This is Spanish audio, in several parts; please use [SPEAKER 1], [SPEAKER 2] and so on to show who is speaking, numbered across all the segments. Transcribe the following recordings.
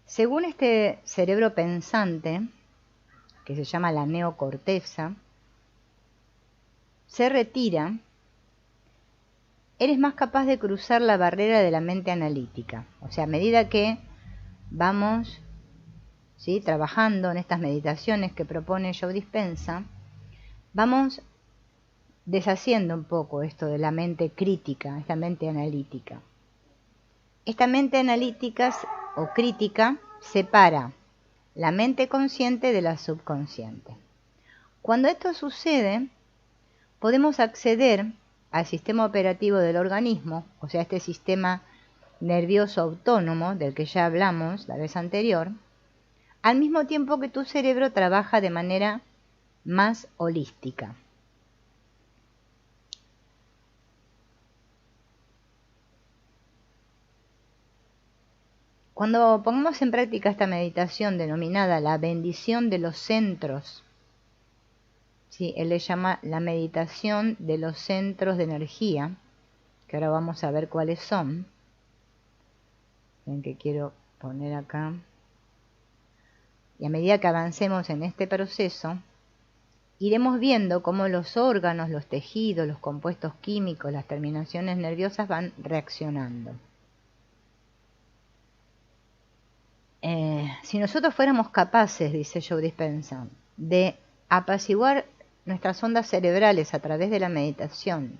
[SPEAKER 1] Según este cerebro pensante, que se llama la neocorteza, se retira, eres más capaz de cruzar la barrera de la mente analítica. O sea, a medida que vamos trabajando en estas meditaciones que propone Joe Dispenza, vamos deshaciendo un poco esto de la mente crítica, esta mente analítica. Esta mente analítica o crítica separa la mente consciente de la subconsciente. Cuando esto sucede, podemos acceder al sistema operativo del organismo, o sea, este sistema nervioso autónomo del que ya hablamos la vez anterior, al mismo tiempo que tu cerebro trabaja de manera más holística. Cuando pongamos en práctica esta meditación denominada la bendición de los centros, él le llama la meditación de los centros de energía, que ahora vamos a ver cuáles son. Ven que quiero poner acá. Y a medida que avancemos en este proceso, iremos viendo cómo los órganos, los tejidos, los compuestos químicos, las terminaciones nerviosas van reaccionando. Si nosotros fuéramos capaces, dice Joe Dispenza, de apaciguar nuestras ondas cerebrales a través de la meditación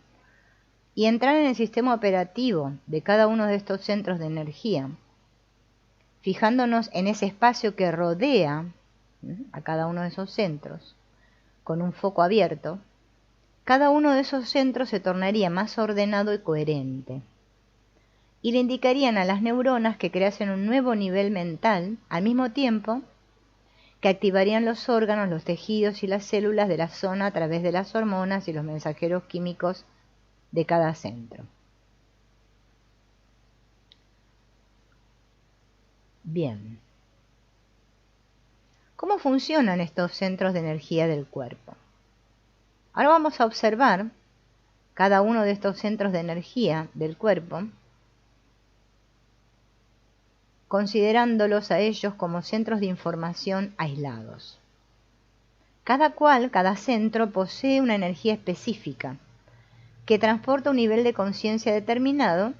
[SPEAKER 1] y entrar en el sistema operativo de cada uno de estos centros de energía, fijándonos en ese espacio que rodea a cada uno de esos centros, con un foco abierto, cada uno de esos centros se tornaría más ordenado y coherente, y le indicarían a las neuronas que creasen un nuevo nivel mental, al mismo tiempo que activarían los órganos, los tejidos y las células de la zona a través de las hormonas y los mensajeros químicos de cada centro. Bien. ¿Cómo funcionan estos centros de energía del cuerpo? Ahora vamos a observar cada uno de estos centros de energía del cuerpo, considerándolos a ellos como centros de información aislados. Cada centro posee una energía específica que transporta un nivel de conciencia determinado,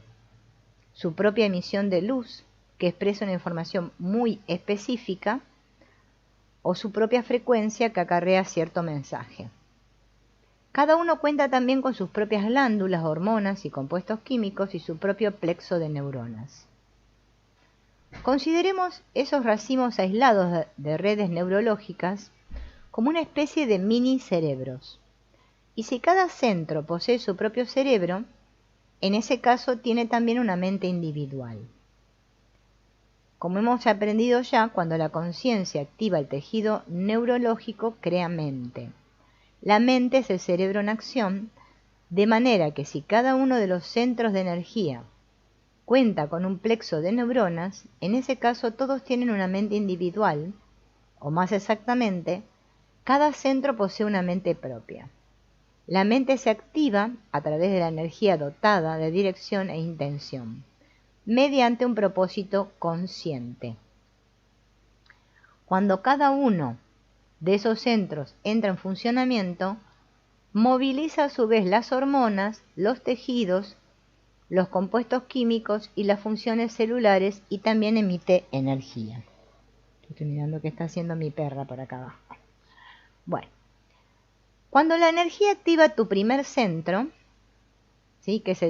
[SPEAKER 1] su propia emisión de luz, que expresa una información muy específica, o su propia frecuencia que acarrea cierto mensaje. Cada uno cuenta también con sus propias glándulas, hormonas y compuestos químicos y su propio plexo de neuronas. Consideremos esos racimos aislados de redes neurológicas como una especie de mini cerebros. Y si cada centro posee su propio cerebro, en ese caso tiene también una mente individual. Como hemos aprendido ya, cuando la conciencia activa el tejido neurológico, crea mente. La mente es el cerebro en acción, de manera que si cada uno de los centros de energía cuenta con un plexo de neuronas, en ese caso todos tienen una mente individual, o más exactamente, cada centro posee una mente propia. La mente se activa a través de la energía dotada de dirección e intención, mediante un propósito consciente. Cuando cada uno de esos centros entra en funcionamiento, moviliza a su vez las hormonas, los tejidos, los compuestos químicos y las funciones celulares, y también emite energía. Estoy mirando qué está haciendo mi perra por acá abajo. Bueno, cuando la energía activa tu primer centro, que es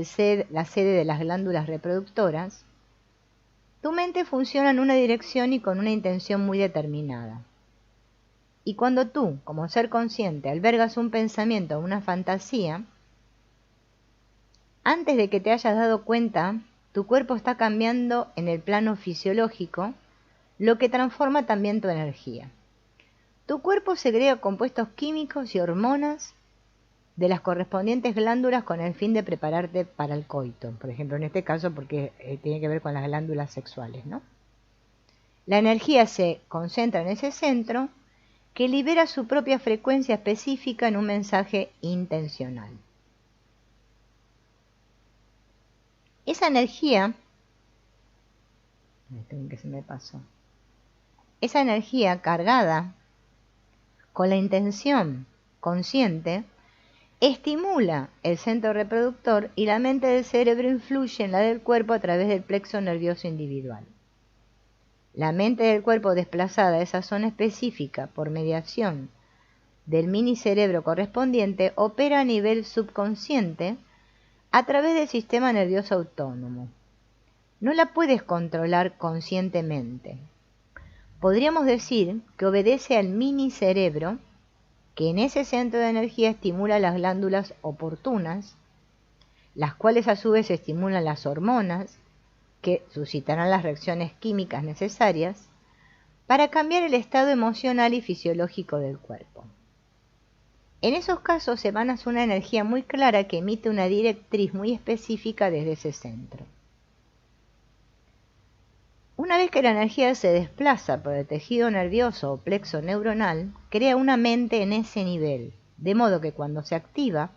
[SPEAKER 1] la sede de las glándulas reproductoras, tu mente funciona en una dirección y con una intención muy determinada. Y cuando tú, como ser consciente, albergas un pensamiento o una fantasía, antes de que te hayas dado cuenta, tu cuerpo está cambiando en el plano fisiológico, lo que transforma también tu energía. Tu cuerpo segrega compuestos químicos y hormonas de las correspondientes glándulas con el fin de prepararte para el coito. Por ejemplo, en este caso, porque tiene que ver con las glándulas sexuales, ¿no? La energía se concentra en ese centro, que libera su propia frecuencia específica en un mensaje intencional. Esa energía, que se me pasó. esa energía cargada con la intención consciente estimula el centro reproductor y la mente del cerebro influye en la del cuerpo a través del plexo nervioso individual. La mente del cuerpo desplazada a esa zona específica por mediación del mini cerebro correspondiente opera a nivel subconsciente a través del sistema nervioso autónomo. No la puedes controlar conscientemente. Podríamos decir que obedece al mini cerebro, que en ese centro de energía estimula las glándulas oportunas, las cuales a su vez estimulan las hormonas, que suscitarán las reacciones químicas necesarias para cambiar el estado emocional y fisiológico del cuerpo. En esos casos emana una energía muy clara que emite una directriz muy específica desde ese centro. Una vez que la energía se desplaza por el tejido nervioso o plexo neuronal, crea una mente en ese nivel, de modo que cuando se activa,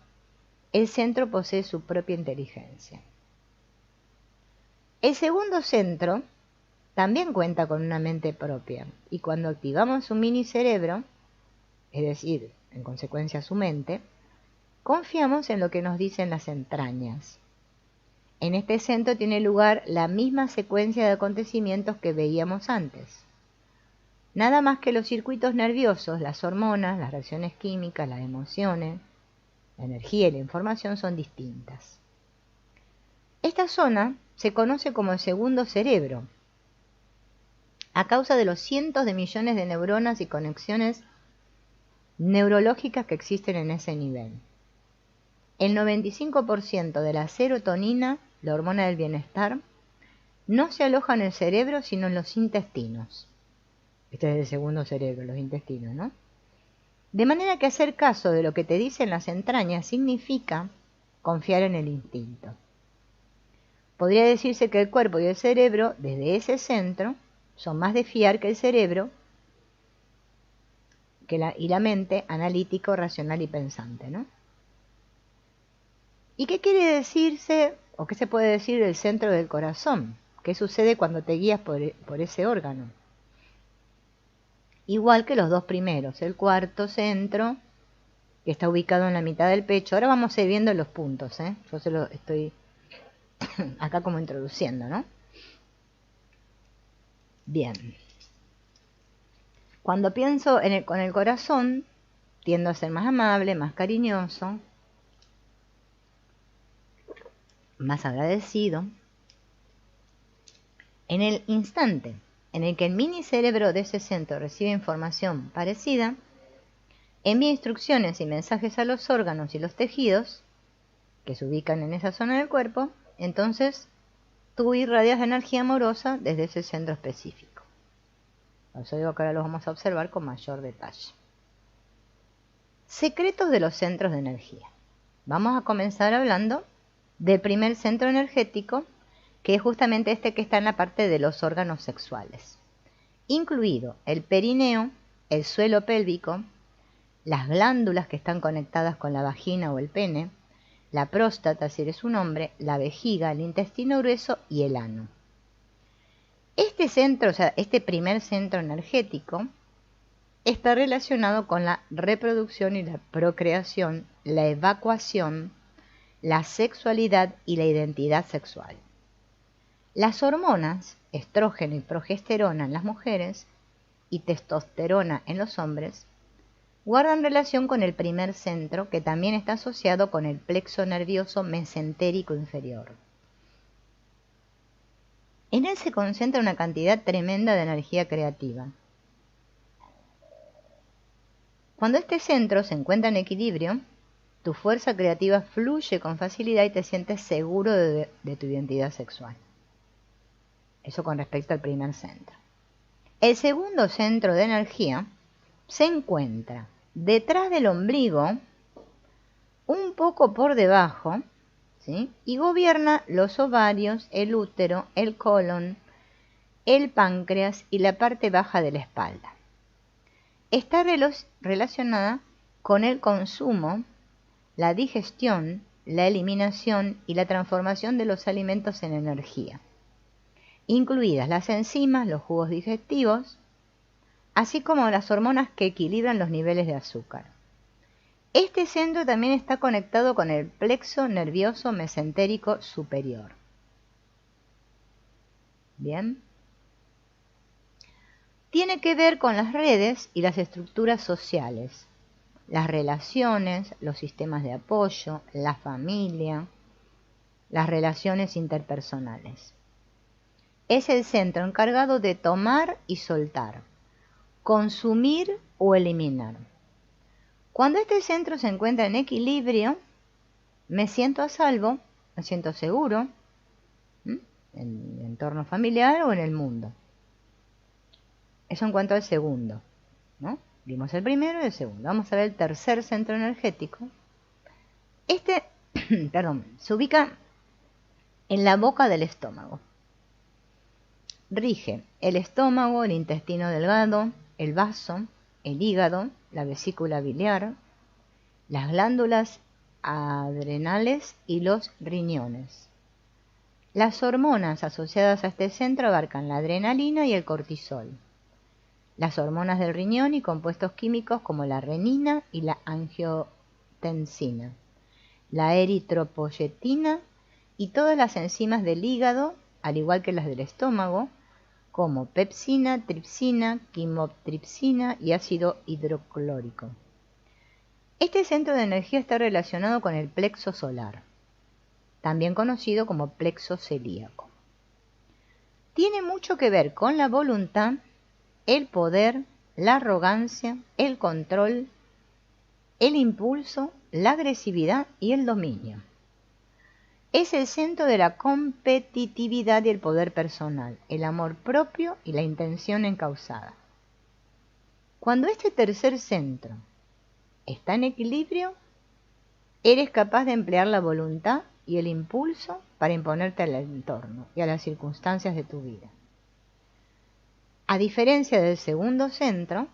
[SPEAKER 1] el centro posee su propia inteligencia. El segundo centro también cuenta con una mente propia, y cuando activamos su mini cerebro, es decir, en consecuencia su mente, confiamos en lo que nos dicen las entrañas. En este centro tiene lugar la misma secuencia de acontecimientos que veíamos antes. Nada más que los circuitos nerviosos, las hormonas, las reacciones químicas, las emociones, la energía y la información son distintas. Esta zona se conoce como el segundo cerebro, a causa de los cientos de millones de neuronas y conexiones neurológicas que existen en ese nivel. El 95% de la serotonina, la hormona del bienestar, no se aloja en el cerebro sino en los intestinos. Este es el segundo cerebro, los intestinos, ¿no? De manera que hacer caso de lo que te dicen las entrañas significa confiar en el instinto. Podría decirse que el cuerpo y el cerebro, desde ese centro, son más de fiar que el cerebro y la mente analítico, racional y pensante, ¿no? ¿Y qué quiere decirse, o qué se puede decir del centro del corazón? ¿Qué sucede cuando te guías por ese órgano? Igual que los dos primeros, el cuarto centro, que está ubicado en la mitad del pecho. Ahora vamos a ir viendo los puntos, ¿eh? Yo se lo estoy acá como introduciendo, ¿no? Bien. Cuando pienso con el corazón, tiendo a ser más amable, más cariñoso, más agradecido. En el instante en el que el mini cerebro de ese centro recibe información parecida, envía instrucciones y mensajes a los órganos y los tejidos que se ubican en esa zona del cuerpo, entonces tú irradias energía amorosa desde ese centro específico. Por eso digo que ahora los vamos a observar con mayor detalle. Secretos de los centros de energía. Vamos a comenzar hablando del primer centro energético, que es justamente este que está en la parte de los órganos sexuales, incluido el perineo, el suelo pélvico, las glándulas que están conectadas con la vagina o el pene, la próstata si eres un hombre, la vejiga, el intestino grueso y el ano. Este centro, o sea, este primer centro energético, está relacionado con la reproducción y la procreación, la evacuación, la sexualidad y la identidad sexual. Las hormonas, estrógeno y progesterona en las mujeres y testosterona en los hombres, guardan relación con el primer centro, que también está asociado con el plexo nervioso mesentérico inferior. En él se concentra una cantidad tremenda de energía creativa. Cuando este centro se encuentra en equilibrio, tu fuerza creativa fluye con facilidad y te sientes seguro de tu identidad sexual. Eso con respecto al primer centro. El segundo centro de energía se encuentra detrás del ombligo, un poco por debajo, ¿sí? Y gobierna los ovarios, el útero, el colon, el páncreas y la parte baja de la espalda. Está relacionada con el consumo, la digestión, la eliminación y la transformación de los alimentos en energía, incluidas las enzimas, los jugos digestivos, así como las hormonas que equilibran los niveles de azúcar. Este centro también está conectado con el plexo nervioso mesentérico superior. Bien. Tiene que ver con las redes y las estructuras sociales, las relaciones, los sistemas de apoyo, la familia, las relaciones interpersonales. Es el centro encargado de tomar y soltar, consumir o eliminar. Cuando este centro se encuentra en equilibrio, me siento a salvo, me siento seguro, en mi entorno familiar o en el mundo. Eso en cuanto al segundo, ¿no? Vimos el primero y el segundo. Vamos a ver el tercer centro energético. Este, se ubica en la boca del estómago. Rige el estómago, el intestino delgado, el vaso, el hígado, la vesícula biliar, las glándulas adrenales y los riñones. Las hormonas asociadas a este centro abarcan la adrenalina y el cortisol, las hormonas del riñón y compuestos químicos como la renina y la angiotensina, la eritropoyetina y todas las enzimas del hígado, al igual que las del estómago, como pepsina, tripsina, quimotripsina y ácido hidroclórico. Este centro de energía está relacionado con el plexo solar, también conocido como plexo celíaco. Tiene mucho que ver con la voluntad, el poder, la arrogancia, el control, el impulso, la agresividad y el dominio. Es el centro de la competitividad y el poder personal, el amor propio y la intención encauzada. Cuando este tercer centro está en equilibrio, eres capaz de emplear la voluntad y el impulso para imponerte al entorno y a las circunstancias de tu vida. A diferencia del segundo centro,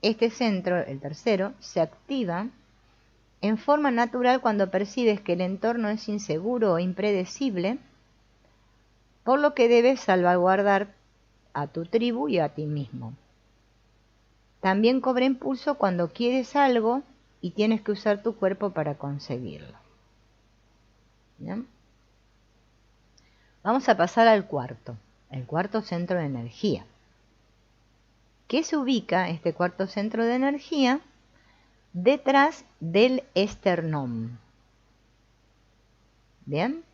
[SPEAKER 1] este centro, el tercero, se activa en forma natural cuando percibes que el entorno es inseguro o impredecible, por lo que debes salvaguardar a tu tribu y a ti mismo. También cobra impulso cuando quieres algo y tienes que usar tu cuerpo para conseguirlo. ¿Bien? Vamos a pasar al cuarto, el cuarto centro de energía. ¿Qué se ubica este cuarto centro de energía? Detrás del esternón. ¿Bien?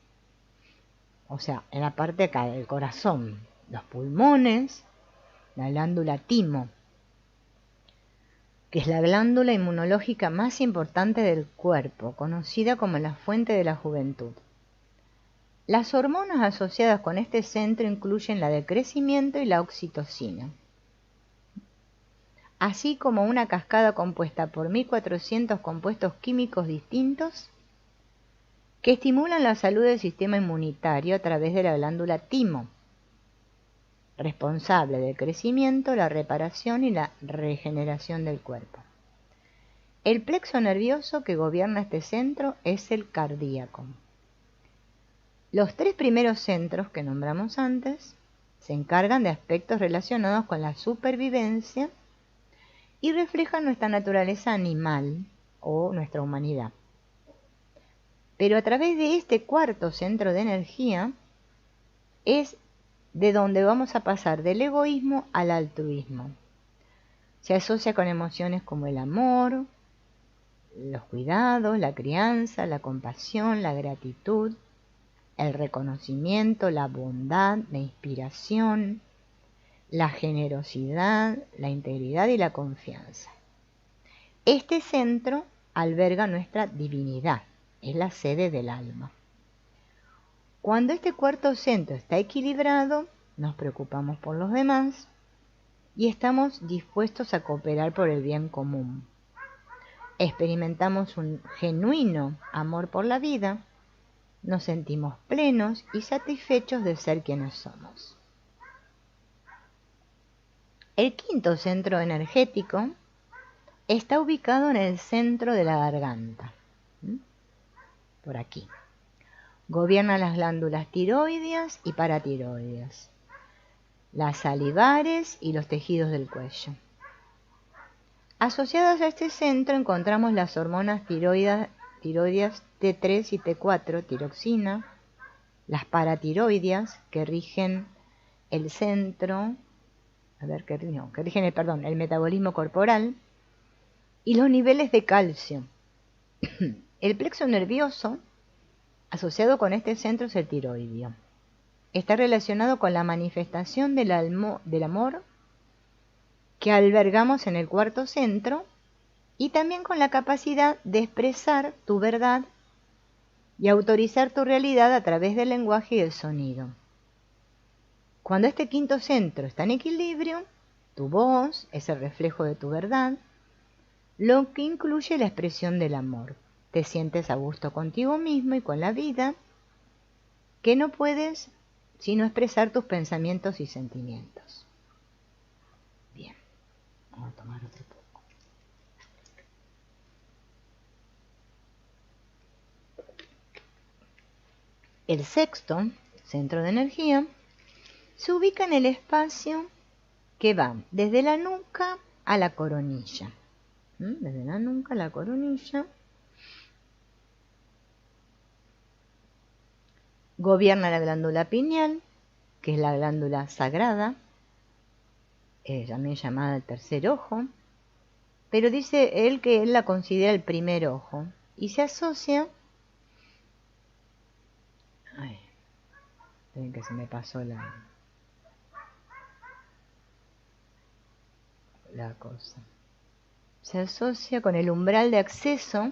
[SPEAKER 1] O sea, en la parte acá del corazón, los pulmones, la glándula timo, que es la glándula inmunológica más importante del cuerpo, conocida como la fuente de la juventud. Las hormonas asociadas con este centro incluyen la de crecimiento y la oxitocina, así como una cascada compuesta por 1400 compuestos químicos distintos que estimulan la salud del sistema inmunitario a través de la glándula timo, responsable del crecimiento, la reparación y la regeneración del cuerpo. El plexo nervioso que gobierna este centro es el cardíaco. Los tres primeros centros que nombramos antes se encargan de aspectos relacionados con la supervivencia y reflejan nuestra naturaleza animal o nuestra humanidad. Pero a través de este cuarto centro de energía es de donde vamos a pasar del egoísmo al altruismo. Se asocia con emociones como el amor, los cuidados, la crianza, la compasión, la gratitud, el reconocimiento, la bondad, la inspiración, la generosidad, la integridad y la confianza. Este centro alberga nuestra divinidad, es la sede del alma. Cuando este cuarto centro está equilibrado, nos preocupamos por los demás y estamos dispuestos a cooperar por el bien común. Experimentamos un genuino amor por la vida, nos sentimos plenos y satisfechos de ser quienes somos. El quinto centro energético está ubicado en el centro de la garganta, por aquí. Gobierna las glándulas tiroideas y paratiroideas. las salivares y los tejidos del cuello. Asociadas a este centro encontramos las hormonas tiroideas T3 y T4, tiroxina, las paratiroideas que rigen el centro, que rigen el metabolismo corporal, y los niveles de calcio. El plexo nervioso asociado con este centro es el tiroideo. Está relacionado con la manifestación del amor que albergamos en el cuarto centro y también con la capacidad de expresar tu verdad y autorizar tu realidad a través del lenguaje y el sonido. Cuando este quinto centro está en equilibrio, tu voz es el reflejo de tu verdad, lo que incluye la expresión del amor. Te sientes a gusto contigo mismo y con la vida, que no puedes sino expresar tus pensamientos y sentimientos. Bien, vamos a tomar otro poco. El sexto centro de energía se ubica en el espacio que va desde la nuca a la coronilla. Desde la nuca a la coronilla. Gobierna la glándula pineal, que es la glándula sagrada, también llamada el tercer ojo, pero dice él que él la considera el primer ojo y se asocia. Ven que se me pasó la cosa. Se asocia con el umbral de acceso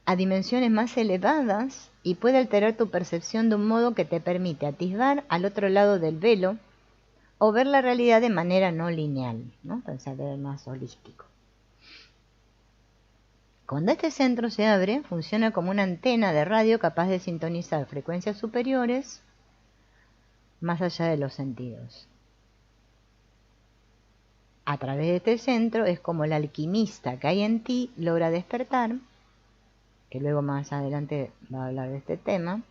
[SPEAKER 1] a dimensiones más elevadas y puede alterar tu percepción de un modo que te permite atisbar al otro lado del velo o ver la realidad de manera no lineal, ¿no? Pensar ver más holístico. Cuando este centro se abre, funciona como una antena de radio capaz de sintonizar frecuencias superiores más allá de los sentidos. A través de este centro es como el alquimista que hay en ti logra despertar, que luego más adelante va a hablar de este tema.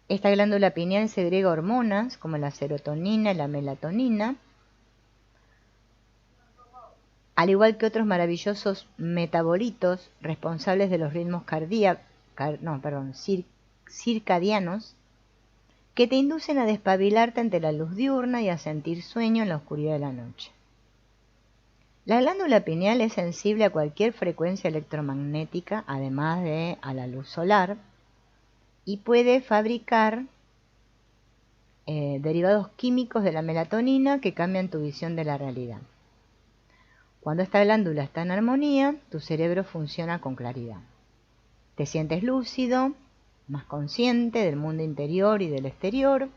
[SPEAKER 1] Esta glándula pineal segrega hormonas como la serotonina y la melatonina, al igual que otros maravillosos metabolitos responsables de los ritmos circadianos, que te inducen a despabilarte ante la luz diurna y a sentir sueño en la oscuridad de la noche. La glándula pineal es sensible a cualquier frecuencia electromagnética, además de a la luz solar, y puede fabricar derivados químicos de la melatonina que cambian tu visión de la realidad. Cuando esta glándula está en armonía, tu cerebro funciona con claridad. Te sientes lúcido, más consciente del mundo interior y del exterior,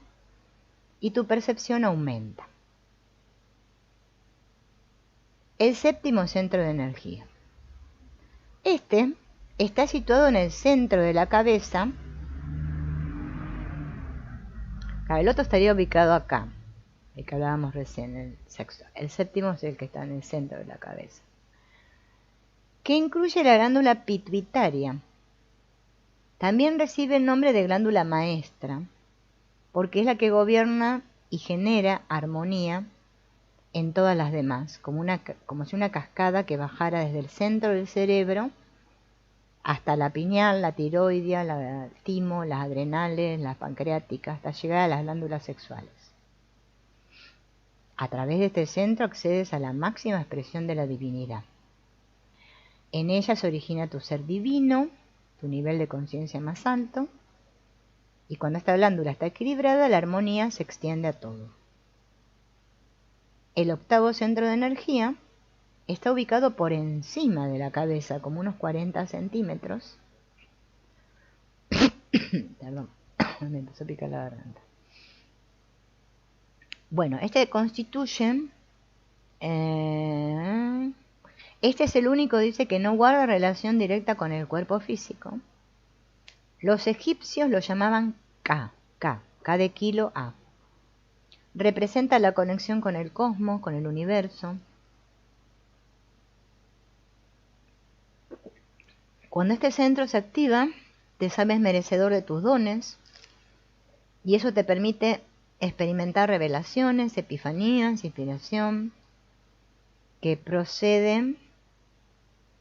[SPEAKER 1] y tu percepción aumenta. El séptimo centro de energía. Este está situado en el centro de la cabeza. El otro estaría ubicado acá, el que hablábamos recién, el sexto. El séptimo es el que está en el centro de la cabeza, que incluye la glándula pituitaria. También recibe el nombre de glándula maestra, porque es la que gobierna y genera armonía en todas las demás, como si una cascada que bajara desde el centro del cerebro hasta la pineal, la tiroidea, la timo, las adrenales, las pancreáticas, hasta llegar a las glándulas sexuales. A través de este centro accedes a la máxima expresión de la divinidad. En ella se origina tu ser divino, tu nivel de conciencia más alto, y cuando esta glándula está equilibrada, la armonía se extiende a todo. El octavo centro de energía está ubicado por encima de la cabeza, como unos 40 centímetros. Perdón, me empezó a picar la garganta. Bueno, este constituye... este es el único, dice, que no guarda relación directa con el cuerpo físico. Los egipcios lo llamaban K de kilo A. Representa la conexión con el cosmos, con el universo. Cuando este centro se activa, te sabes merecedor de tus dones, Y eso te permite experimentar revelaciones, epifanías, inspiración, que proceden,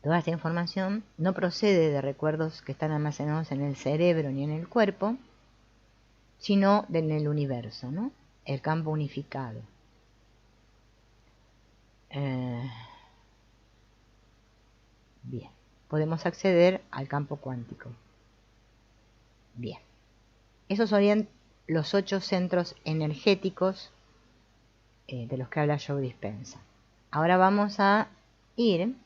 [SPEAKER 1] toda esta información no procede de recuerdos que están almacenados en el cerebro ni en el cuerpo, sino en el universo, ¿no? El campo unificado. Bien, podemos acceder al campo cuántico. Bien, esos serían los 8 centros energéticos de los que habla Joe Dispenza. Ahora vamos a ir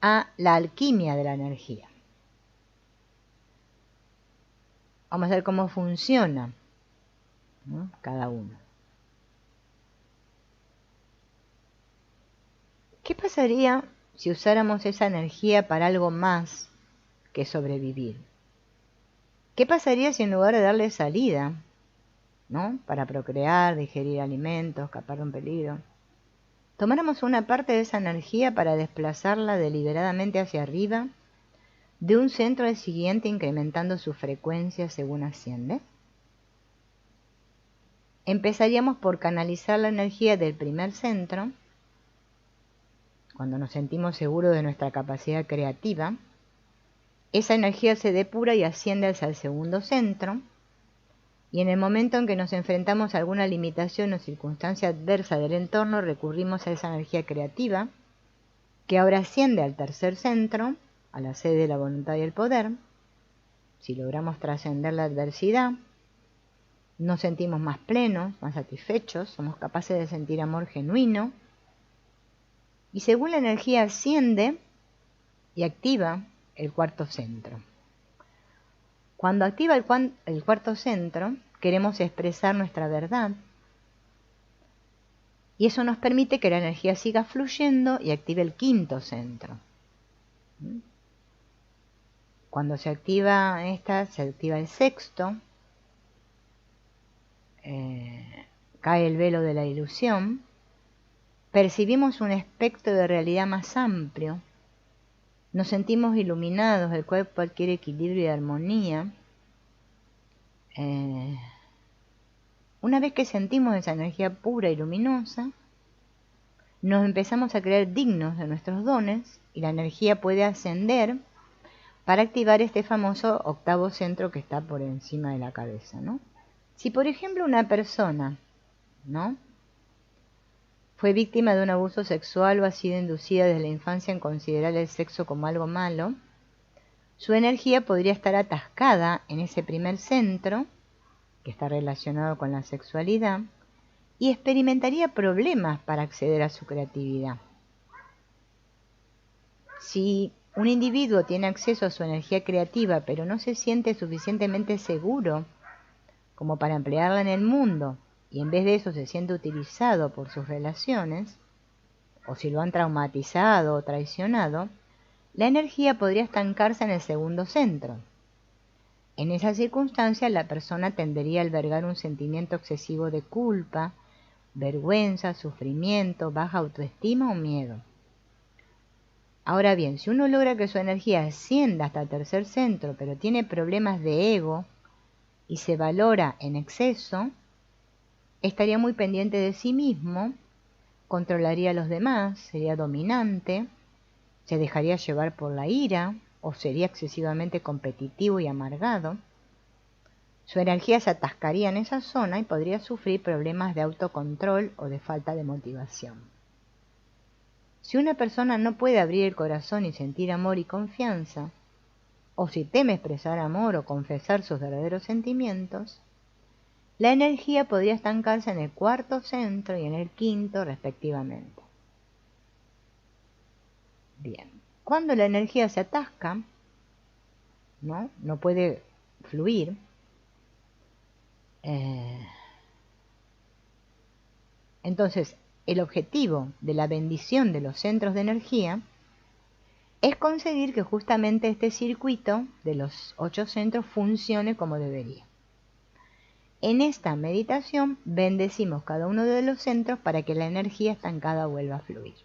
[SPEAKER 1] a la alquimia de la energía. Vamos a ver cómo funciona, ¿no?, cada uno. ¿Qué pasaría si usáramos esa energía para algo más que sobrevivir? ¿Qué pasaría si en lugar de darle salida, ¿no?, para procrear, digerir alimentos, escapar de un peligro, tomáramos una parte de esa energía para desplazarla deliberadamente hacia arriba, de un centro al siguiente, incrementando su frecuencia según asciende? Empezaríamos por canalizar la energía del primer centro, cuando nos sentimos seguros de nuestra capacidad creativa. Esa energía se depura y asciende hacia el segundo centro, y en el momento en que nos enfrentamos a alguna limitación o circunstancia adversa del entorno, recurrimos a esa energía creativa, que ahora asciende al tercer centro, a la sede de la voluntad y el poder. Si logramos trascender la adversidad, nos sentimos más plenos, más satisfechos, somos capaces de sentir amor genuino, y según la energía asciende y activa el cuarto centro. Cuando activa el cuarto centro, queremos expresar nuestra verdad, y eso nos permite que la energía siga fluyendo y active el quinto centro. Cuando se activa esta, se activa el sexto, cae el velo de la ilusión, percibimos un espectro de realidad más amplio, nos sentimos iluminados, el cuerpo adquiere equilibrio y armonía. Una vez que sentimos esa energía pura y luminosa, nos empezamos a creer dignos de nuestros dones, y la energía puede ascender para activar este famoso octavo centro que está por encima de la cabeza, ¿no? Si por ejemplo una persona, ¿no?, fue víctima de un abuso sexual o ha sido inducida desde la infancia en considerar el sexo como algo malo, su energía podría estar atascada en ese primer centro, que está relacionado con la sexualidad, y experimentaría problemas para acceder a su creatividad. Si un individuo tiene acceso a su energía creativa, pero no se siente suficientemente seguro como para emplearla en el mundo, y en vez de eso se siente utilizado por sus relaciones, o si lo han traumatizado o traicionado, la energía podría estancarse en el segundo centro. En esa circunstancia, la persona tendería a albergar un sentimiento excesivo de culpa, vergüenza, sufrimiento, baja autoestima o miedo. Ahora bien, si uno logra que su energía ascienda hasta el tercer centro, pero tiene problemas de ego y se valora en exceso, estaría muy pendiente de sí mismo, controlaría a los demás, sería dominante, se dejaría llevar por la ira o sería excesivamente competitivo y amargado. Su energía se atascaría en esa zona y podría sufrir problemas de autocontrol o de falta de motivación. Si una persona no puede abrir el corazón y sentir amor y confianza, o si teme expresar amor o confesar sus verdaderos sentimientos, la energía podría estancarse en el cuarto centro y en el quinto respectivamente. Bien, cuando la energía se atasca, no puede fluir, entonces el objetivo de la bendición de los centros de energía es conseguir que justamente este circuito de los 8 centros funcione como debería. En esta meditación bendecimos cada uno de los centros para que la energía estancada vuelva a fluir.